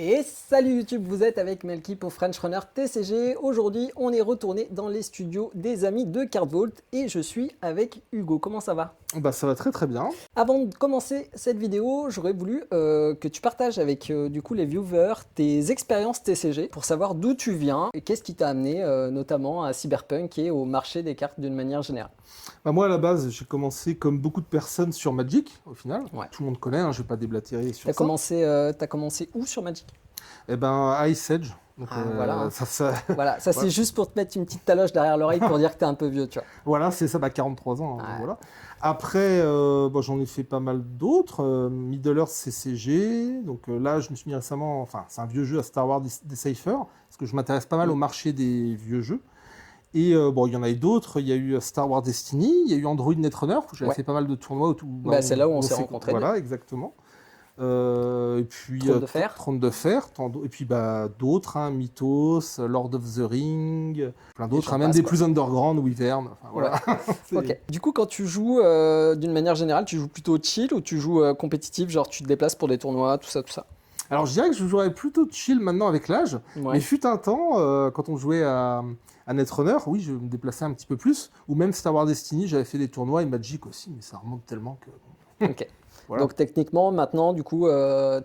Et salut YouTube, vous êtes avec Melky pour French Runner TCG. Aujourd'hui, on est retourné dans les studios des amis de Cardvault et je suis avec Hugo. Comment ça va? Bah ça va très très bien. Avant de commencer cette vidéo, j'aurais voulu que tu partages avec du coup les viewers tes expériences TCG pour savoir d'où tu viens et qu'est-ce qui t'a amené notamment à Cyberpunk et au marché des cartes d'une manière générale. Bah moi à la base j'ai commencé comme beaucoup de personnes sur Magic au final. Ouais. Tout le monde connaît, hein, je vais pas déblatérer sur T'as ça. commencé où sur Magic? Et ben Ice Edge. Donc, Voilà, hein. ça... Voilà, ça c'est juste pour te mettre une petite taloche derrière l'oreille pour dire que t'es un peu vieux, tu vois. Voilà, c'est ça, bah 43 ans. Hein, Ouais. voilà. Après, bon, j'en ai fait pas mal d'autres. Middle-earth CCG. Donc là, je me suis mis récemment, enfin, c'est un vieux jeu à Star Wars Decipher, parce que je m'intéresse pas mal au marché des vieux jeux. Et bon, il y en a eu d'autres. Il y a eu Star Wars Destiny, il y a eu Android Netrunner, où j'avais fait pas mal de tournois. Où, Bah, c'est là où on s'est rencontrés. Voilà, exactement. Et puis Trône de fer. Trône de fer, et puis bah, d'autres, hein, Mythos, Lord of the Ring, plein d'autres, hein, même des plus underground, Wyvern. Enfin, voilà. Ok. Du coup, quand tu joues d'une manière générale, tu joues plutôt chill ou tu joues compétitif, genre tu te déplaces pour des tournois, tout ça, tout ça? Alors je dirais que je jouerais plutôt chill maintenant avec l'âge, mais fut un temps, quand on jouait à Netrunner, oui, je me déplaçais un petit peu plus, ou même Star Wars Destiny, j'avais fait des tournois, et Magic aussi, mais ça remonte tellement que... Ok. Voilà. Donc techniquement, maintenant, du coup,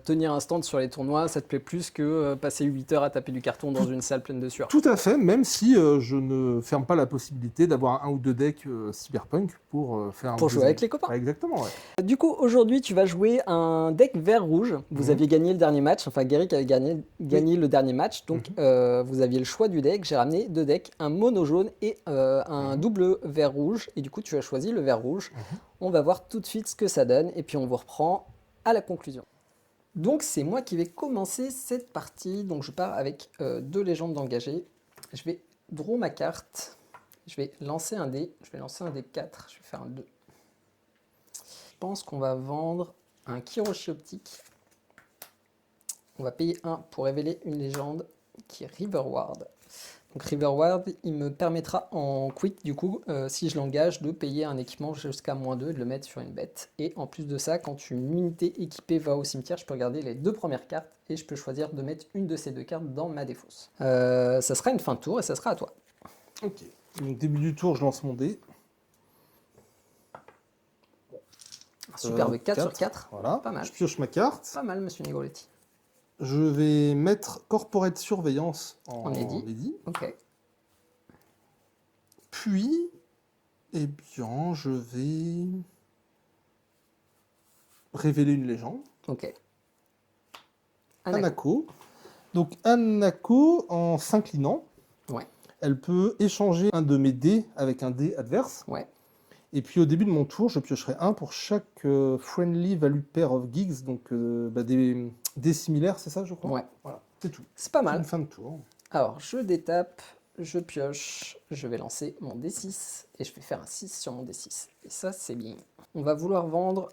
tenir un stand sur les tournois, ça te plaît plus que passer 8 heures à taper du carton dans une salle pleine de sueur? Tout à fait, même si je ne ferme pas la possibilité d'avoir un ou deux decks Cyberpunk pour faire un Pour jouer avec les copains. Ouais, exactement, ouais. Du coup, aujourd'hui, tu vas jouer un deck vert rouge. Vous aviez gagné le dernier match, enfin Guéric avait gagné le dernier match, donc vous aviez le choix du deck. J'ai ramené deux decks, un mono jaune et un double vert rouge, et du coup tu as choisi le vert rouge. On va voir tout de suite ce que ça donne, et puis on vous reprend à la conclusion. Donc c'est moi qui vais commencer cette partie, donc je pars avec deux légendes d'engagés. Je vais draw ma carte, je vais lancer un dé, je vais lancer un dé 4, je vais faire un 2. Je pense qu'on va vendre un Kiroshi optique. On va payer 1 pour révéler une légende qui est Riverward. Donc Riverward, il me permettra en quick, du coup, si je l'engage, de payer un équipement jusqu'à -2 et de le mettre sur une bête. Et en plus de ça, quand une unité équipée va au cimetière, je peux regarder les deux premières cartes et je peux choisir de mettre une de ces deux cartes dans ma défausse. Ça sera une fin de tour et ça sera à toi. Ok. Donc début du tour, je lance mon dé. Un superbe 4 sur 4. Voilà. Pas mal. Je pioche ma carte. Pas mal, monsieur Nigoletti. Je vais mettre Corporate Surveillance en Lady. Ok. Puis, eh bien, je vais révéler une légende. Ok. Hanako. Donc Hanako, en s'inclinant, elle peut échanger un de mes dés avec un dé adverse. Ouais. Et puis au début de mon tour, je piocherai un pour chaque friendly value pair of gigs, donc des similaires, c'est ça, je crois? Ouais. Voilà, c'est tout. C'est pas mal. Une fin de tour. Alors, je détape, je pioche, je vais lancer mon D6 et je vais faire un 6 sur mon D6. Et ça, c'est bien. On va vouloir vendre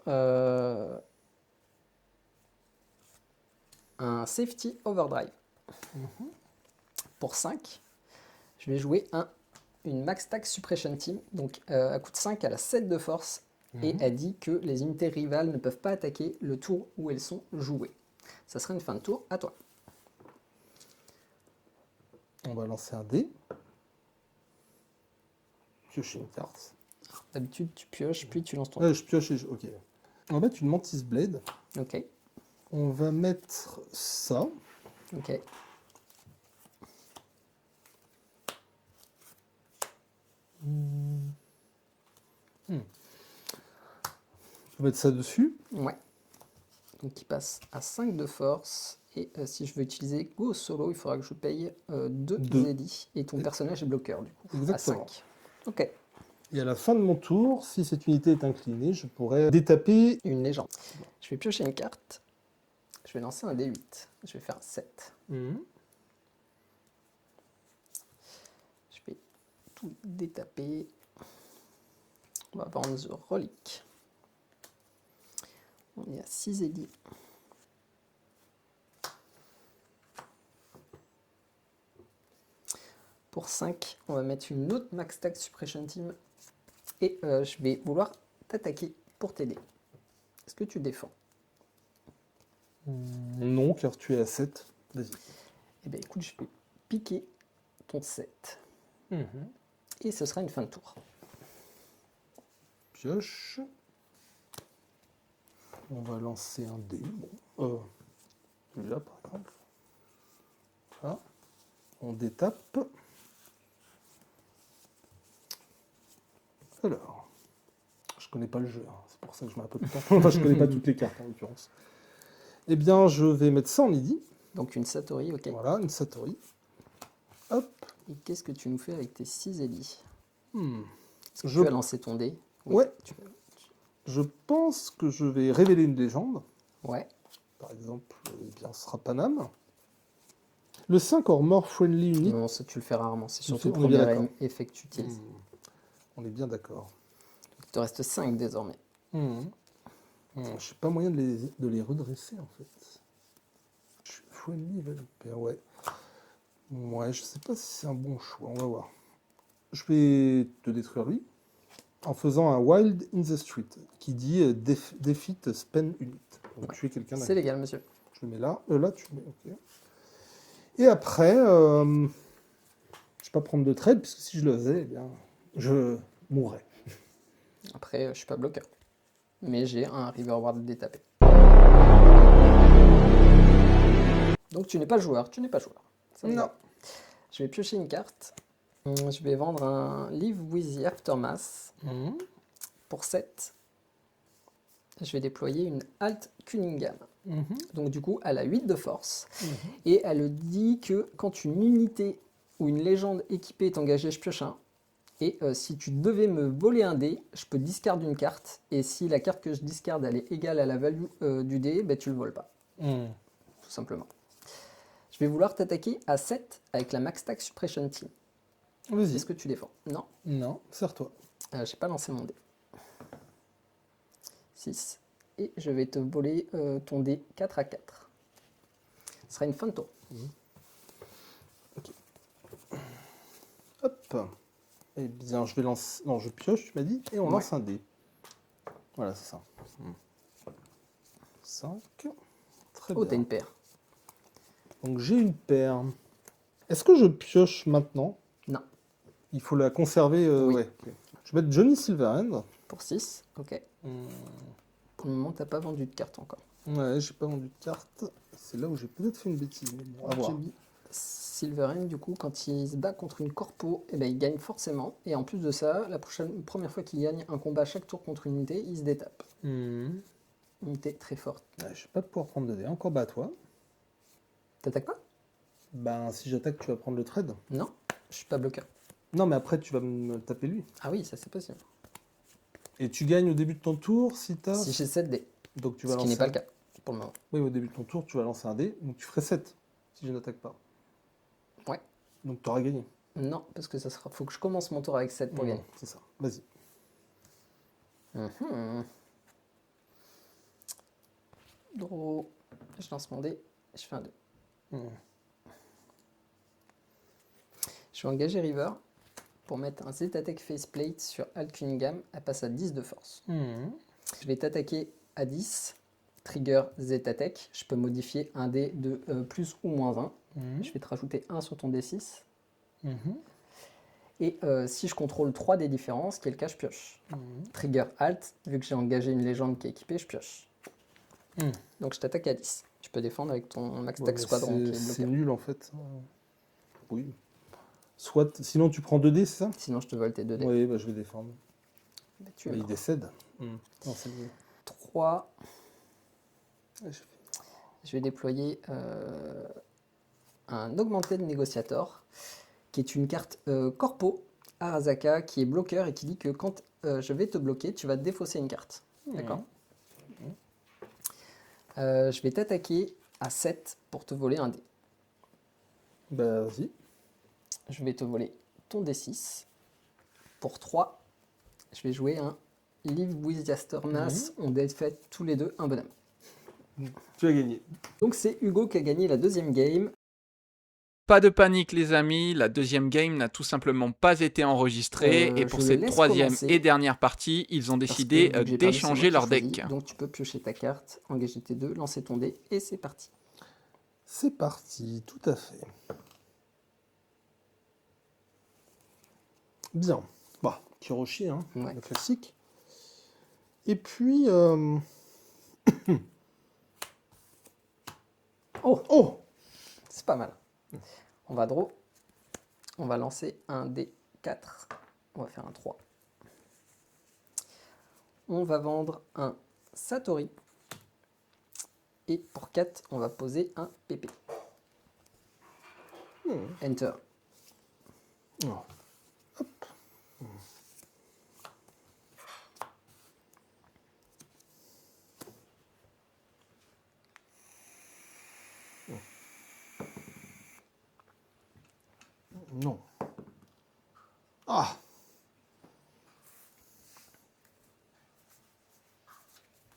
un Safety Overdrive. Pour 5, je vais jouer une Max Tax Suppression Team. Donc, elle coûte 5, elle a 7 de force. Et elle dit que les unités rivales ne peuvent pas attaquer le tour où elles sont jouées. Ça sera une fin de tour, à toi. On va lancer un dé. Piocher une carte. D'habitude, tu pioches, puis tu lances ton... Je pioche et ok. On va mettre une Mantis Blade. Ok. On va mettre ça. Ok. Je vais mettre ça dessus. Ouais. Donc il passe à 5 de force. Et si je veux utiliser Go Solo, il faudra que je paye 2 Zeddy. Et ton personnage est bloqueur du coup. Exactement. À 5. Ok. Et à la fin de mon tour, si cette unité est inclinée, je pourrais détaper une légende. Je vais piocher une carte. Je vais lancer un D8. Je vais faire un 7. Je vais tout détaper. On va vendre The Relic. On est à 6 Zeddy. Pour 5, on va mettre une autre Max Tax Suppression Team. Et je vais vouloir t'attaquer pour t'aider. Est-ce que tu défends? Non, car tu es à 7. Vas-y. Eh bien, écoute, je vais piquer ton 7. Mhm. Et ce sera une fin de tour. Pioche. On va lancer un dé. Bon. Celui-là, par exemple. Voilà. On détape. Alors. Je connais pas le jeu, hein. C'est pour ça que je mets un peu de temps. Enfin, je connais pas toutes les cartes, en l'occurrence. Eh bien, je vais mettre ça en midi. Donc une Satori, ok. Voilà, une Satori. Hop. Et qu'est-ce que tu nous fais avec tes 6 Ellie? Hmm. Est-ce que Je- tu as lancé ton dé? Oui, Ouais. tu- Je pense que je vais révéler une légende. Ouais. Par exemple, eh bien, ce sera Paname. Le 5 or more friendly unit. Non, ça tu le fais rarement. C'est surtout le On est bien premier d'accord. effet que tu utilises. On est bien d'accord. Il te reste 5 désormais. Je sais pas moyen de les redresser en fait. Je suis friendly developer, ouais. Ouais, je sais pas si c'est un bon choix, on va voir. Je vais te détruire lui en faisant un Wild in the Street qui dit defeat spend unit. Donc tuer quelqu'un. C'est légal, monsieur. Je le mets là. Là, tu le mets, ok. Et après, je vais pas prendre de trade, puisque si je le faisais, eh bien, je mourrais. Après, je suis pas bloqueur. Mais j'ai un Riverward détapé. Donc tu n'es pas joueur, tu n'es pas joueur. Ça me Non. va. Je vais piocher une carte. Je vais vendre un Live with the Aftermath pour 7. Je vais déployer une Alt Cunningham. Donc du coup, elle a 8 de force. Et elle dit que quand une unité ou une légende équipée est engagée, je pioche un. Et si tu devais me voler un dé, je peux discard une carte. Et si la carte que je discarde elle est égale à la value du dé, ben, tu le voles pas. Tout simplement. Je vais vouloir t'attaquer à 7 avec la Max Tax Suppression Team. Vas-y. Est-ce que tu défends? Non. Non, serre-toi. J'ai pas lancé mon dé. 6. Et je vais te voler ton dé 4 à 4. Ce sera une fin de tour. Hop. Eh bien, je vais lancer. Non, je pioche, tu m'as dit, et on lance un dé. Voilà, c'est ça. 5. Très Oh, t'as bien. une paire. Donc j'ai une paire. Est-ce que je pioche maintenant? Non. Il faut la conserver. Oui. Ouais. Ok. Je vais mettre Johnny Silverhand. Pour 6, ok. Pour le moment, t'as pas vendu de carte encore. Ouais, j'ai pas vendu de carte. C'est là où j'ai peut-être fait une bêtise. Mais bon, À voir. j'ai mis- Silverhand, du coup, quand il se bat contre une corpo, eh ben, il gagne forcément. Et en plus de ça, la première fois qu'il gagne un combat chaque tour contre une unité, il se détape. Unité très forte. Ouais, je vais pas pouvoir prendre de dés. Encore bas à toi. T'attaques pas? Ben, si j'attaque, tu vas prendre le trade. Non, je suis pas bloqueur. Non, mais après, tu vas me taper lui. Ah oui, ça c'est possible. Et tu gagnes au début de ton tour si t'as. Si j'ai 7 dés, Donc tu ce vas qui lancer. n'est pas le cas pour le moment. Oui, au début de ton tour, tu vas lancer un dé. Donc tu ferais 7 si je n'attaque pas. Ouais. Donc tu auras gagné. Non, parce que ça sera. Faut que je commence mon tour avec 7 pour gagner. C'est ça. Vas-y. Draw. Je lance mon dé. Je fais un 2. Je vais engager River pour mettre un Z-Attack Faceplate sur Alt Cunningham. Elle passe à 10 de force. Je vais t'attaquer à 10. Trigger Z-Attack. Je peux modifier un dé de plus ou moins 1. Je vais te rajouter 1 sur ton D6. Et si je contrôle 3 des différences, qui est le cas, je pioche. Trigger Alt, vu que j'ai engagé une légende qui est équipée, je pioche. Donc je t'attaque à 10. Tu peux défendre avec ton Max Tax Squadron qui est C'est bloqué. nul en fait. Oui. Soit, sinon tu prends 2 dés, c'est ça? Sinon je te vole tes 2 dés. Oui, bah, je vais défendre. Bah, tu es Bah, il mort. décède. Non, c'est mieux. 3. Ouais, Je vais déployer un Augmented Negotiator, qui est une carte Corpo Arasaka, qui est bloqueur et qui dit que quand je vais te bloquer, tu vas défausser une carte. D'accord. Je vais t'attaquer à 7 pour te voler un dé. Bah, vas-y. Je vais te voler ton D6. Pour 3, je vais jouer un Live with the Aftermath. On défait tous les deux un bonhomme. Tu as gagné. Donc c'est Hugo qui a gagné la deuxième game. Pas de panique les amis, la deuxième game n'a tout simplement pas été enregistrée et pour je le cette laisse troisième commencer, et dernière partie, ils ont parce que décidé vu que j'ai perdu, c'est moi d'échanger qui leur choisis. deck. Donc tu peux piocher ta carte, engager tes 2, lancer ton dé et c'est parti. C'est parti, tout à fait. Bien. Bah, Kiroshi, hein, Ouais. le classique. Et puis... Oh, Oh! c'est pas mal. On va draw. On va lancer un D4. On va faire un 3. On va vendre un Satori. Et pour 4, on va poser un PP. Enter. Oh. Hop. Non. Ah!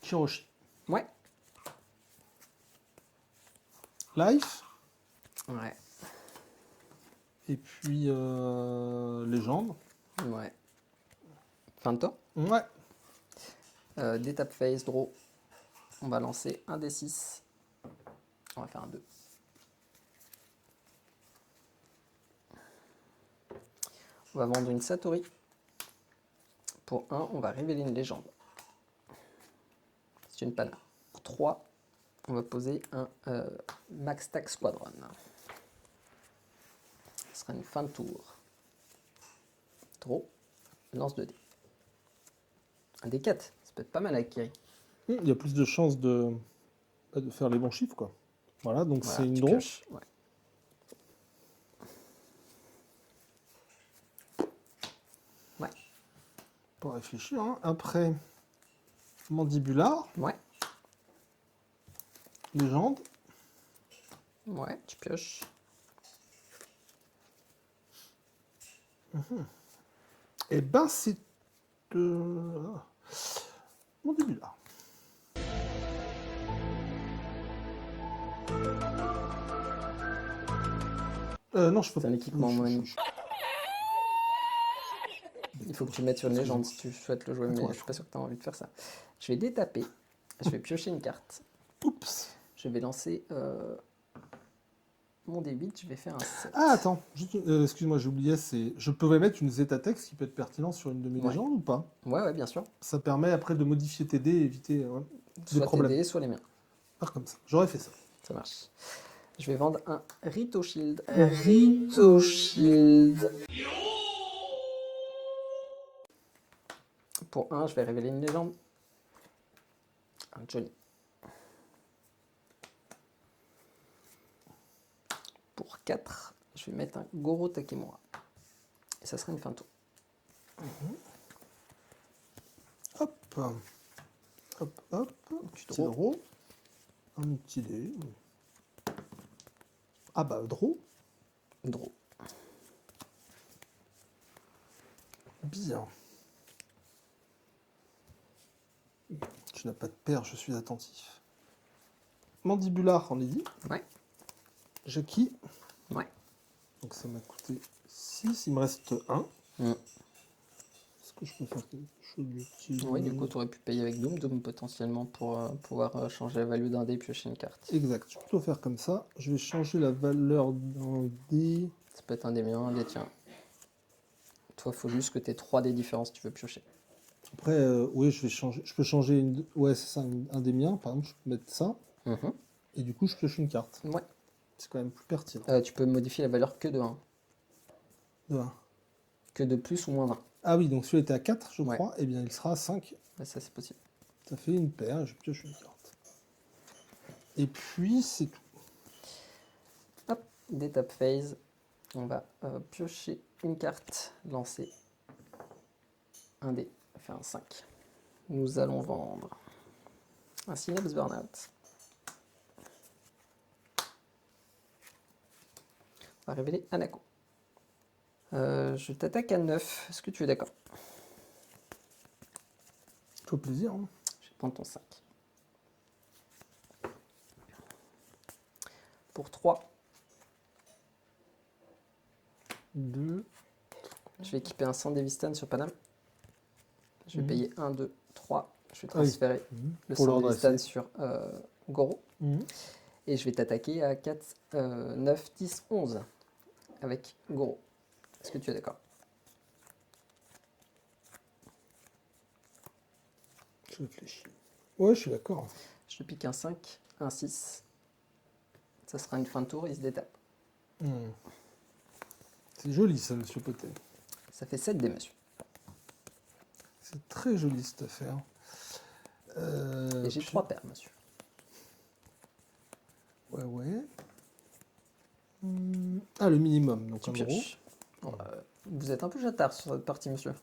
Kiroshi. Ouais. Life. Ouais. Et puis légende. Ouais. Fin de tour. Ouais. D'étape phase, draw. On va lancer un D6. On va faire un 2. On va vendre une Satori. Pour 1, on va révéler une légende. C'est une pana. Pour 3, on va poser un Max Tax Squadron. Ce sera une fin de tour. Draw. Lance 2 dés. Un D4. Ça peut être pas mal avec Kiri. Il y a plus de chances de faire les bons chiffres, quoi. Voilà, donc Voilà, c'est une tu draw. pioches. Ouais. Ouais. Pour réfléchir, hein. Après, mandibular, Ouais. légende. Ouais, tu pioches. Et ben c'est mandibular. Non, je peux C'est un pas. équipement money. Il faut que tu mettes sur une légende si tu souhaites le jouer, mais Attends, je suis pas sûr que tu as envie de faire ça. Je vais détaper. Je vais piocher une carte. Oups. Je vais lancer mon D8. Je vais faire un 7. Ah, attends, juste, excuse-moi, j'oubliais, je peux mettre une zeta text qui peut être pertinent sur une de mes Ouais. légendes ou pas? Ouais, ouais, bien sûr. Ça permet après de modifier tes dés et éviter des Soit problèmes. TD, soit les miens. Faire comme ça. J'aurais fait ça. Ça marche. Je vais vendre un Rito Shield. Rito Shield. Pour 1, je vais révéler une légende. Un Johnny. Pour 4, je vais mettre un Goro Takemura. Et ça sera une fin de tour. Hop. Hop, hop. Tu Petit draw. draw. Un petit dé. Ah bah, draw. Draw. Bien. Tu n'as pas de paire, je suis attentif. Mandibular, on est dit. Ouais. Jackie. Ouais. Donc ça m'a coûté 6. Il me reste 1. Mm. Est-ce que je peux faire quelque chose d'utile? Oui, du coup, tu aurais pu payer avec Doom. Doom potentiellement pour pouvoir changer la value d'un dé et piocher une carte. Exact. Je peux plutôt faire comme ça. Je vais changer la valeur d'un dé. Ça peut être un des miens, un des tiens. Toi, il faut juste que tu aies 3 dés différents si tu veux piocher. Après, oui, je vais changer. Je peux changer une. Ouais, c'est ça, un des miens. Par exemple, je peux mettre ça. Mhm. Et du coup, je pioche une carte. Ouais. C'est quand même plus pertinent. Tu peux modifier la valeur que de 1. De 1. Que de plus ou moins 1. Ah oui, donc celui-là était à 4, je Ouais. crois. Eh bien, il sera à 5. Ouais, ça, c'est possible. Ça fait une paire. Je pioche une carte. Et puis, c'est tout. Hop, d'étape phase. On va piocher une carte, lancer un dé, faire un 5. Nous allons vendre un Synapse Burnout. On va révéler Anako. Je t'attaque à 9. Est-ce que tu es d'accord? Toi plaisir. Hein. Je vais prendre ton 5. Pour 3, 2. je vais équiper un Sandevistan sur Panam. Je vais Mhm. payer 1, 2, 3. Je vais Ah oui. transférer le Pour le Sandevistan redresser. sur Goro. Mhm. Et je vais t'attaquer à 4, 9, 10, 11 avec Goro. Est-ce que tu es d'accord? Je réfléchis. Ouais, je suis d'accord. Je te pique un 5, un 6. Ça sera une fin de tour, il se détape. Hmm. C'est joli ça, monsieur Potet. Ça fait 7 dés, monsieur. C'est très joli cette affaire. Et j'ai Puis- 3 paires, monsieur. Ouais, ouais. Ah, le minimum, donc Tu un gros. pioches. Vous êtes un peu jatard sur cette partie, monsieur.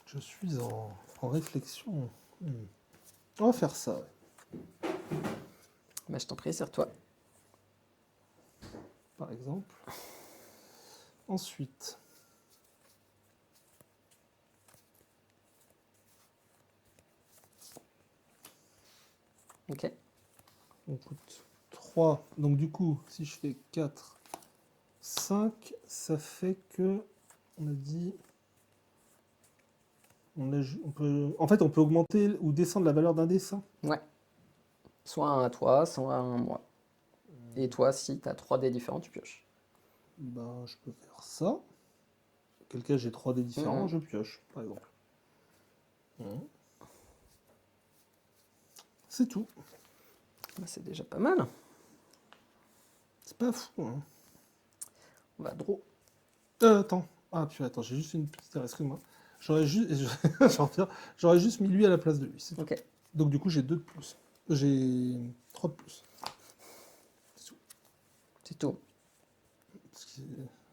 Je suis en réflexion. On va faire ça, ouais. Bah, je t'en prie, serre-toi. Par exemple. Ensuite, Ok. on coûte 3. Donc du coup, si je fais 4, 5, ça fait que, on a dit, en fait, on peut augmenter ou descendre la valeur d'un dé, ça. Ouais. Soit un à toi, soit un à moi. Et toi, si tu as 3 dés différents, tu pioches. Ben, je peux faire ça. Quel cas j'ai 3 dés différents, je pioche, par exemple. C'est tout. Bah, c'est déjà pas mal. C'est pas fou, hein. On va draw. Attends. Ah, puis attends, j'ai juste une petite erreur, excuse-moi. J'aurais juste... J'aurais juste mis lui à la place de lui. C'est tout. Ok. Donc du coup, j'ai 2 de plus. J'ai 3 de plus. C'est tout. C'est tout. Parce que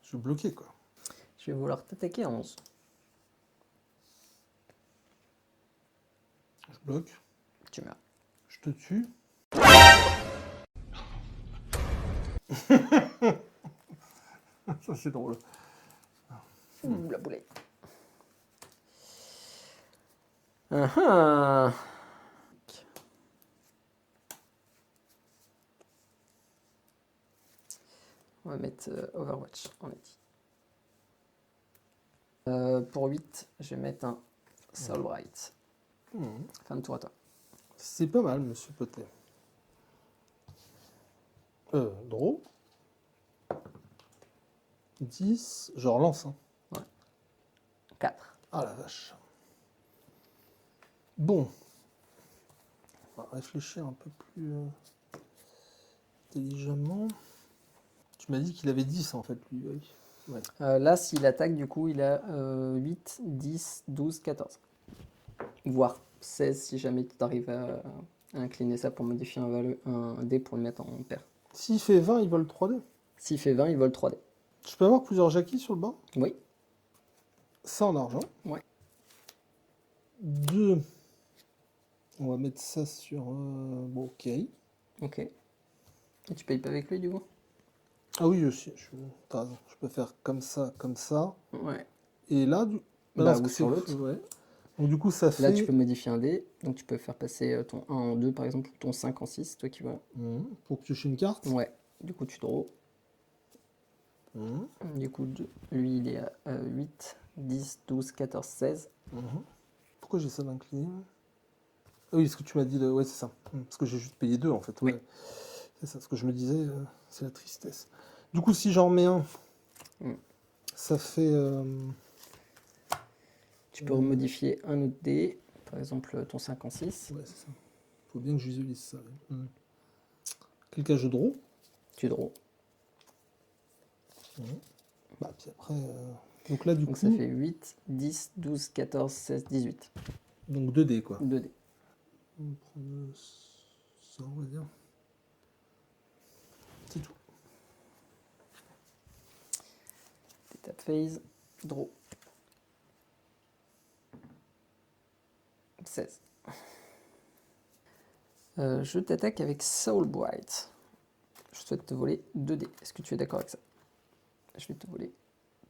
je suis bloqué, quoi. Je vais vouloir t'attaquer à 11. Je bloque. Tu meurs. Je te tue. Ça, c'est drôle. Ouh, la boulette. Ah ah. On va mettre Overwatch, on a dit. Pour 8, je vais mettre un Soul Bright. Fin de tour à toi. C'est pas mal, monsieur Potet. Draw. 10. Je relance, hein. 4. Ah la vache. Bon. On va réfléchir un peu plus intelligemment. Tu m'as dit qu'il avait 10 en fait, lui. Oui. Ouais. Là, s'il attaque, du coup, il a 8, 10, 12, 14. Voire 16 si jamais tu arrives à incliner ça pour modifier un dé pour le mettre en paire. S'il fait 20, il vole 3D. S'il fait 20, il vole 3 dés. Je peux avoir plusieurs jackies sur le banc. Oui. Ça en argent. Ouais. 2. On va mettre ça sur... bon, ok. Ok. Et tu payes pas avec lui, du coup? Ah oui, aussi. T'as raison. Je peux faire comme ça, comme ça. Ouais. Et là, Bah, parce ou que sur c'est- l'autre. ouais. Donc du coup, ça fait... Là, tu peux modifier un dé. Donc, tu peux faire passer ton 1 en 2, par exemple, ou ton 5 en 6, toi qui vois. Pour piocher une carte. Ouais. Du coup, tu draw. Du coup, lui, il est à 8, 10, 12, 14, 16. Pourquoi j'ai ça d'incliné? Ah oui, ce que tu m'as dit, ouais, c'est ça. Parce que j'ai juste payé 2 en fait. Oui. Ouais. C'est ça, ce que je me disais, c'est la tristesse. Du coup, si j'en remets un, ça fait... Tu peux remodifier un autre dé, par exemple ton 5 en 6. Ouais, c'est ça. Faut bien que je visualise ça. Quel cas je draw. Tu draw. Bah, puis après... Donc là, du Donc coup... ça fait 8, 10, 12, 14, 16, 18. Donc 2 dés, quoi. 2 dés. On va prendre ça, on va dire. C'est tout. Étape phase, draw. 16. Je t'attaque avec Soul Bright. Je souhaite te voler 2 dés. Est-ce que tu es d'accord avec ça? Je vais te voler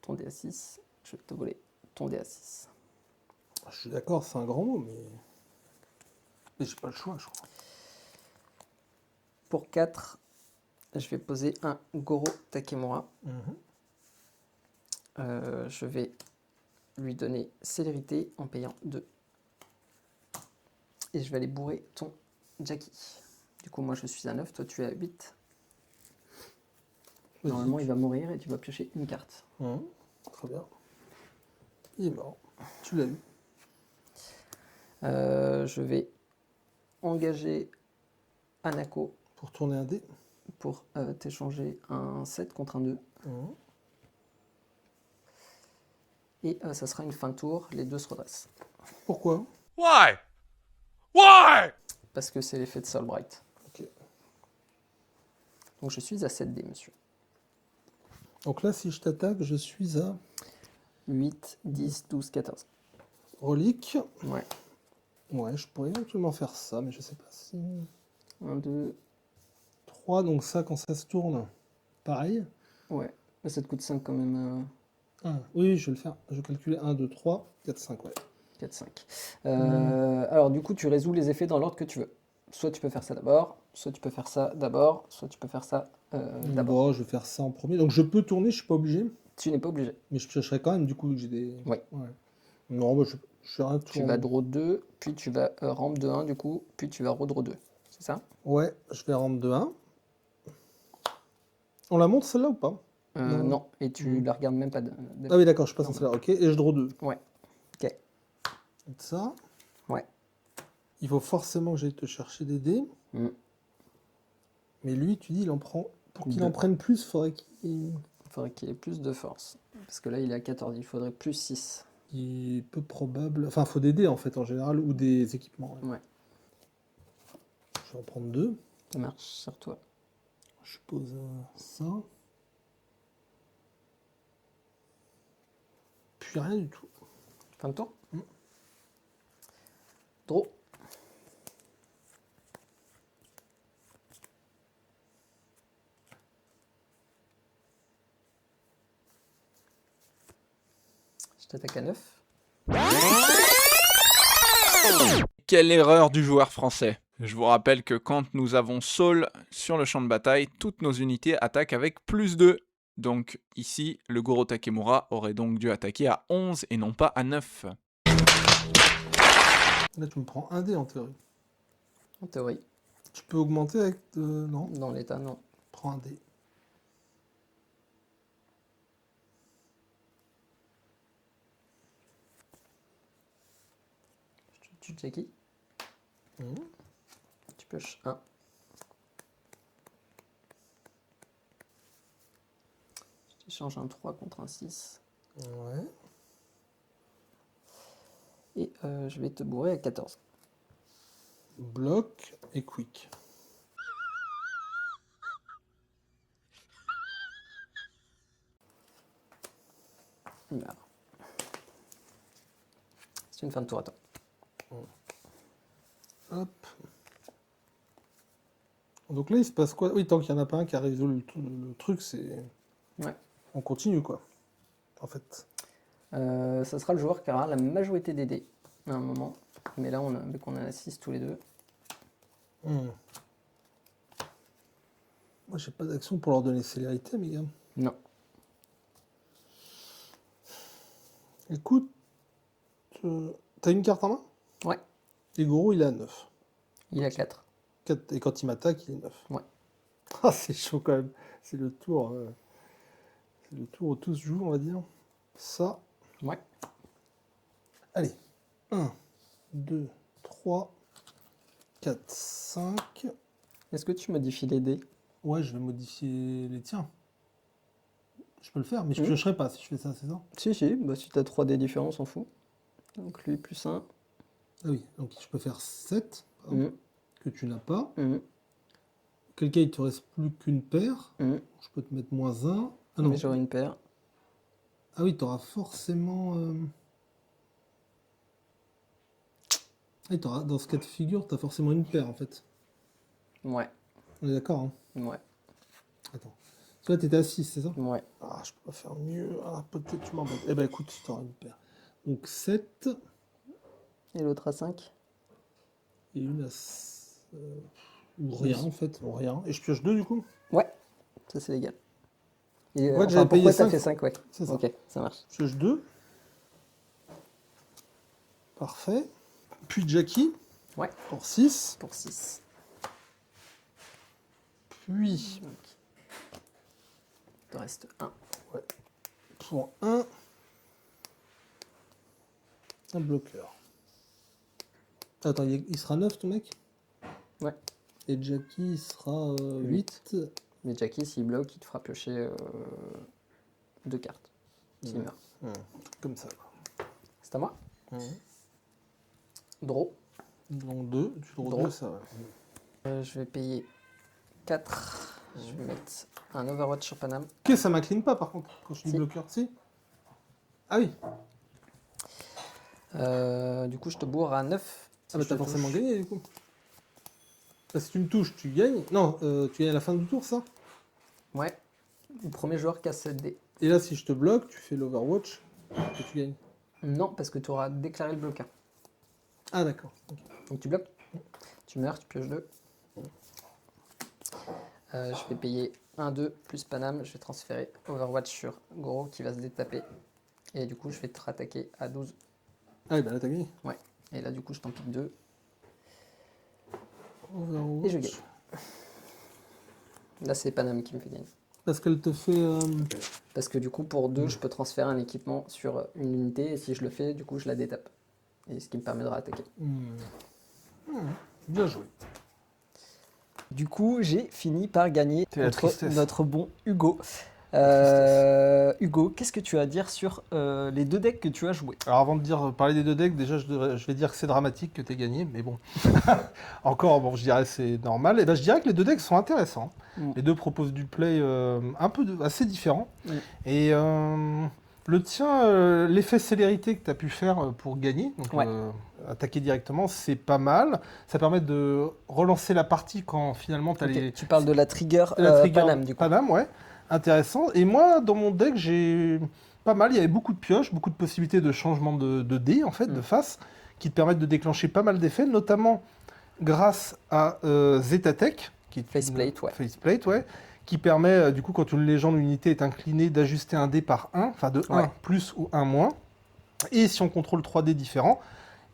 ton dé à 6. Je vais te voler ton dé à 6. Je suis d'accord, c'est un grand mot, mais j'ai pas le choix, je crois. Pour 4, je vais poser un Goro Takemura. Je vais lui donner célérité en payant 2. Et je vais aller bourrer ton Jackie. Du coup, moi, je suis à 9, toi, tu es à 8. Vas-y. Normalement, il va mourir et tu vas piocher une carte. Très bien. Il est mort. Tu l'as eu. Je vais engager Anako Pour tourner un dé. pour t'échanger un 7 contre un 2. Et ça sera une fin de tour, les deux se redressent. Pourquoi? Why? Why? Parce que c'est l'effet de Soulbright. Ok. Donc je suis à 7 dés, monsieur. Donc là, si je t'attaque, je suis à 8, 10, 12, 14. relique. Ouais. Ouais, je pourrais éventuellement faire ça, mais je sais pas si... 1, 2, 3, donc ça, quand ça se tourne, pareil. ouais. Mais ça te coûte 5 quand même. Oui, je vais le faire. Je vais calculer 1, 2, 3, 4, 5, ouais. 4, 5. Alors du coup, tu résous les effets dans l'ordre que tu veux. Soit tu peux faire ça d'abord, soit tu peux faire ça d'abord, soit tu peux faire ça d'abord. Bon, je vais faire ça en premier. Donc je peux tourner, je suis pas obligé. Tu n'es pas obligé. Mais je piocherai quand même, du coup, j'ai des... Ouais. Non, bah, je fais un tour. Tu vas draw 2, puis tu vas ramp de 1 du coup, puis tu vas redraw 2. C'est ça? Ouais, je vais rampe de 1. On la monte celle-là ou pas? Non, et tu la regardes même pas. Ah oui, d'accord, je passe en celle-là. Ok, et je draw 2. Ouais. Ok. Ça. Ouais. Il faut forcément que j'aille te chercher des dés. Mm. Mais lui, tu dis, il en prend... Pour qu'il Deux. en prenne plus, il faudrait qu'il... Il faudrait qu'il ait plus de force. Parce que là, il est à 14, il faudrait plus 6. Il est peu probable... Enfin, il faut des dés, en fait, en général, ou des équipements. Ouais. Je vais en prendre 2. Ça marche sur toi. Je pose ça. Puis rien du tout. Fin de tour. Draw. Je t'attaque à 9. Quelle erreur du joueur français. Je vous rappelle que quand nous avons Saul sur le champ de bataille, toutes nos unités attaquent avec plus 2. Donc ici, le Goro Takemura aurait donc dû attaquer à 11 et non pas à 9. Là, tu me prends un dé, en théorie. En théorie. Tu peux augmenter avec... Non, Dans l'état, non. prends un dé. Tu te qui Tu pioches 1. Je t'échange un 3 contre un 6. Ouais. Et je vais te bourrer à 14. Bloc et quick. Il meurt. C'est une fin de tour à toi. Hop. Donc là, il se passe quoi? Oui, tant qu'il n'y en a pas un qui a résolu le truc, c'est... Ouais. On continue, quoi. En fait. Ça sera le joueur qui aura la majorité des dés à un moment. Mais là, vu qu'on a 6 tous les deux. Moi, j'ai pas d'action pour leur donner célérité, mes gars. Non. Écoute, t'as une carte en main? Ouais. Et Goro, il est à 9. Il a 4. Et quand il m'attaque, il est 9. Ouais. Ah, c'est chaud quand même. C'est le tour. C'est le tour où tous jouent, on va dire. Ça. Ouais. Allez. 1, 2, 3, 4, 5. Est-ce que tu modifies les dés? Ouais, je vais modifier les tiens. Je peux le faire, mais je piocherai pas si je fais ça, c'est ça? Si, bah, si tu as 3 dés différents, on s'en fout. Donc lui plus 1. Ah oui, donc je peux faire 7, par exemple, que tu n'as pas. Auquel cas, il te reste plus qu'une paire. Je peux te mettre -1. Ah non. Mais j'aurai une paire. Ah oui, tu auras forcément... Ah, dans ce cas de figure, tu as forcément une paire, en fait. Ouais. On est d'accord, hein? Ouais. Attends. Parce que là, tu étais à 6, c'est ça? Ouais. Ah, je peux pas faire mieux. Ah, peut-être tu m'embêtes. Eh ben, écoute, tu auras une paire. Donc 7. Et l'autre à 5? Et une à... ou rien, en fait. Ou rien. Et je pioche 2, du coup? Ouais. Ça, c'est légal. Et, Ouais, j'avais payé pourquoi t'as 5. fait 5? Ouais. C'est ça. Ok, ça marche. Je pioche 2. Parfait. Puis Jackie. Ouais. Pour 6. Pour 6. Puis, Il te reste un. pour un bloqueur. Attends, il sera 9 ton mec? Ouais. Et Jackie, il sera 8. Mais Jackie, s'il bloque, il te fera piocher 2 cartes. S'il meurt. Comme ça. C'est à moi. Draw. Donc 2, tu Draw. draws ça. Ouais. Je vais payer 4. Je vais mettre un Overwatch sur Paname. Ok, ça m'incline pas par contre, quand je dis Si. bloqueur. Si. Ah oui. Du coup, je te bourre à 9. Ah bah t'as forcément gagné du coup. Bah, si tu me touches, tu gagnes. Non, tu gagnes à la fin du tour, ça. Ouais. Le premier joueur casse 7 dés. Et là, si je te bloque, tu fais l'Overwatch et tu gagnes. Non, parce que tu auras déclaré le bloqueur. Ah d'accord. Ok. Donc tu bloques. Tu meurs, tu pioches 2. Je vais payer 1-2 plus Paname. Je vais transférer Overwatch sur Goro qui va se détaper. Et du coup, je vais te rattaquer à 12. Ah oui, bah là t'as gagné. Ouais. Et là, du coup, je t'en pique 2. Overwatch. Et je gagne. Là, c'est Paname qui me fait gagner. Parce qu'elle te fait... Parce que du coup, pour 2, je peux transférer un équipement sur une unité. Et si je le fais, du coup, je la détape. Et ce qui me permet de rattaquer. Bien joué. Du coup, j'ai fini par gagner C'est la contre tristesse. notre bon Hugo. Hugo, qu'est-ce que tu as à dire sur les 2 decks que tu as joués? Alors avant de parler des 2 decks, déjà je vais dire que c'est dramatique que tu aies gagné, mais bon. Encore, bon, je dirais c'est normal. Et ben je dirais que les 2 decks sont intéressants. Les 2 proposent du play assez différent. Et le tien, l'effet célérité que tu as pu faire pour gagner, donc attaquer directement, c'est pas mal. Ça permet de relancer la partie quand finalement tu as les... Tu parles de la trigger, Paname, du coup. Paname, ouais. Intéressant. Et moi, dans mon deck, j'ai pas mal. Il y avait beaucoup de pioches, beaucoup de possibilités de changement de dés, en fait, de face, qui te permettent de déclencher pas mal d'effets, notamment grâce à Zetatech, qui est Faceplate, ouais. Faceplate, ouais, qui permet, du coup, quand une légende ou une unité est inclinée, d'ajuster un dé par 1, enfin de 1 plus ou 1 moins. Et si on contrôle 3 dés différents,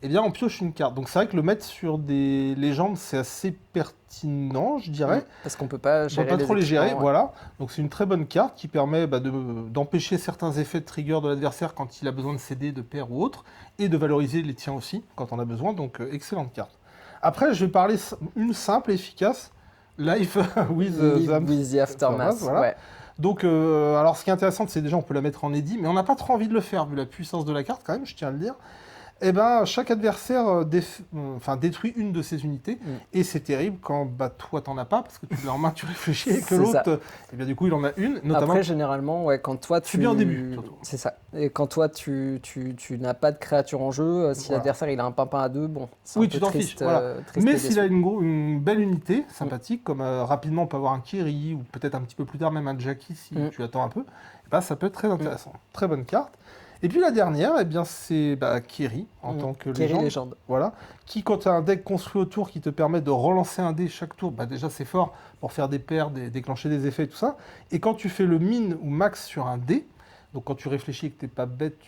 eh bien, on pioche une carte. Donc c'est vrai que le mettre sur des légendes, c'est assez pertinent, je dirais. Parce qu'on peut pas gérer On peut pas trop les gérer, équipements, voilà. Donc c'est une très bonne carte qui permet d'empêcher certains effets de trigger de l'adversaire quand il a besoin de céder de paire ou autre, et de valoriser les tiens aussi quand on a besoin. Donc excellente carte. Après, je vais parler une simple et efficace, Life with the Aftermath. Voilà. Ouais. Donc, alors ce qui est intéressant, c'est déjà on peut la mettre en edit, mais on n'a pas trop envie de le faire vu la puissance de la carte quand même, je tiens à le dire. Eh ben, chaque adversaire détruit une de ses unités, et c'est terrible quand toi t'en as pas, parce que tu l'as en main, tu réfléchis, et que l'autre, eh bien du coup il en a une, notamment... Après, généralement, quand toi tu... C'est bien au début, surtout. C'est ça. Et quand toi tu n'as pas de créature en jeu, si l'adversaire il a un pimpin à 2, bon, c'est un peu tu t'en triste, fiches, voilà. triste Mais et s'il a déçu. une belle unité, sympathique, comme rapidement on peut avoir un Kiri, ou peut-être un petit peu plus tard même un Jackie, si tu attends un peu, eh ben, ça peut être très intéressant. Très bonne carte. Et puis la dernière, eh bien, c'est Kiri, en tant que légende. Voilà. Qui, quand tu as un deck construit autour qui te permet de relancer un dé chaque tour, déjà c'est fort pour faire des paires, déclencher des effets et tout ça. Et quand tu fais le min ou max sur un dé, donc quand tu réfléchis et que tu n'es pas bête,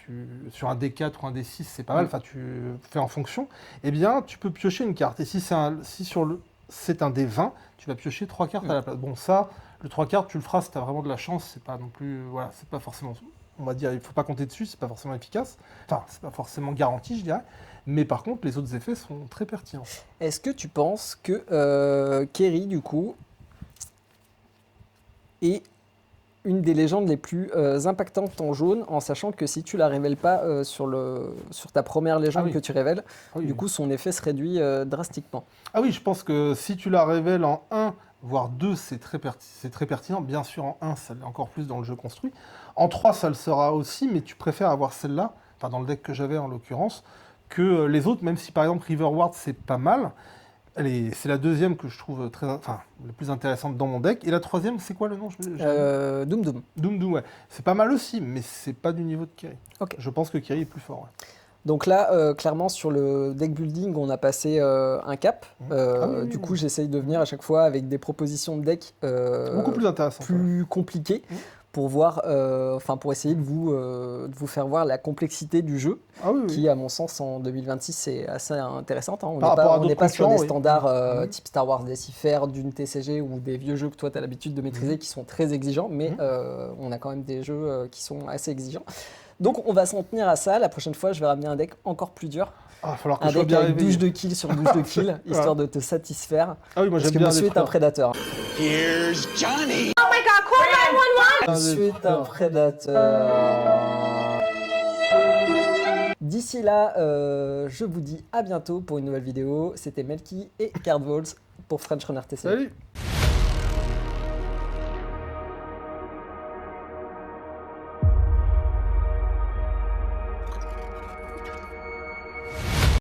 sur un D4 ou un D6, c'est pas mal, tu fais en fonction, eh bien tu peux piocher une carte. Et si c'est un D20, tu vas piocher 3 cartes à la place. Bon, ça, le 3 cartes, tu le feras si tu as vraiment de la chance, c'est pas non plus. Voilà, c'est pas forcément. On va dire, il ne faut pas compter dessus, c'est pas forcément efficace. Enfin, c'est pas forcément garanti, je dirais. Mais par contre, les autres effets sont très pertinents. Est-ce que tu penses que Kiri, du coup, est une des légendes les plus impactantes en jaune, en sachant que si tu la révèles pas sur ta première légende que tu révèles, du coup, son effet se réduit drastiquement. Ah oui, je pense que si tu la révèles en 1, voire 2, c'est très pertinent. Bien sûr, en 1, ça l'est encore plus dans le jeu construit. En 3, ça le sera aussi, mais tu préfères avoir celle-là, enfin dans le deck que j'avais en l'occurrence, que les autres, même si par exemple Riverward, c'est pas mal. C'est la deuxième que je trouve la plus intéressante dans mon deck. Et la troisième, c'est quoi le nom? Doom Doom. Doom Doom, ouais. C'est pas mal aussi, mais c'est pas du niveau de Kiri. Okay. Je pense que Kiri est plus fort. Ouais. Donc là, clairement, sur le deck building, on a passé un cap. Du coup, j'essaye de venir à chaque fois avec des propositions de deck beaucoup plus intéressantes, plus compliquées pour voir, pour essayer de vous faire voir la complexité du jeu, Ah oui, oui. qui, à mon sens, en 2026, c'est assez intéressante. Hein. Par rapport à On n'est d'autres pas sur des concurrents, oui. standards type Star Wars Decipher, d'une TCG ou des vieux jeux que toi, tu as l'habitude de maîtriser qui sont très exigeants, mais on a quand même des jeux qui sont assez exigeants. Donc, on va s'en tenir à ça. La prochaine fois, je vais ramener un deck encore plus dur. Ah, il va falloir que Un je sois deck bien avec réveillé. douche de kill sur douche de kill, histoire de te satisfaire. Ah oui, moi Parce j'aime que bien monsieur les est un frères. prédateur. Here's Johnny. Monsieur est un prédateur. D'ici là, je vous dis à bientôt pour une nouvelle vidéo. C'était Melky et Cardvols pour French Runner TC. Salut.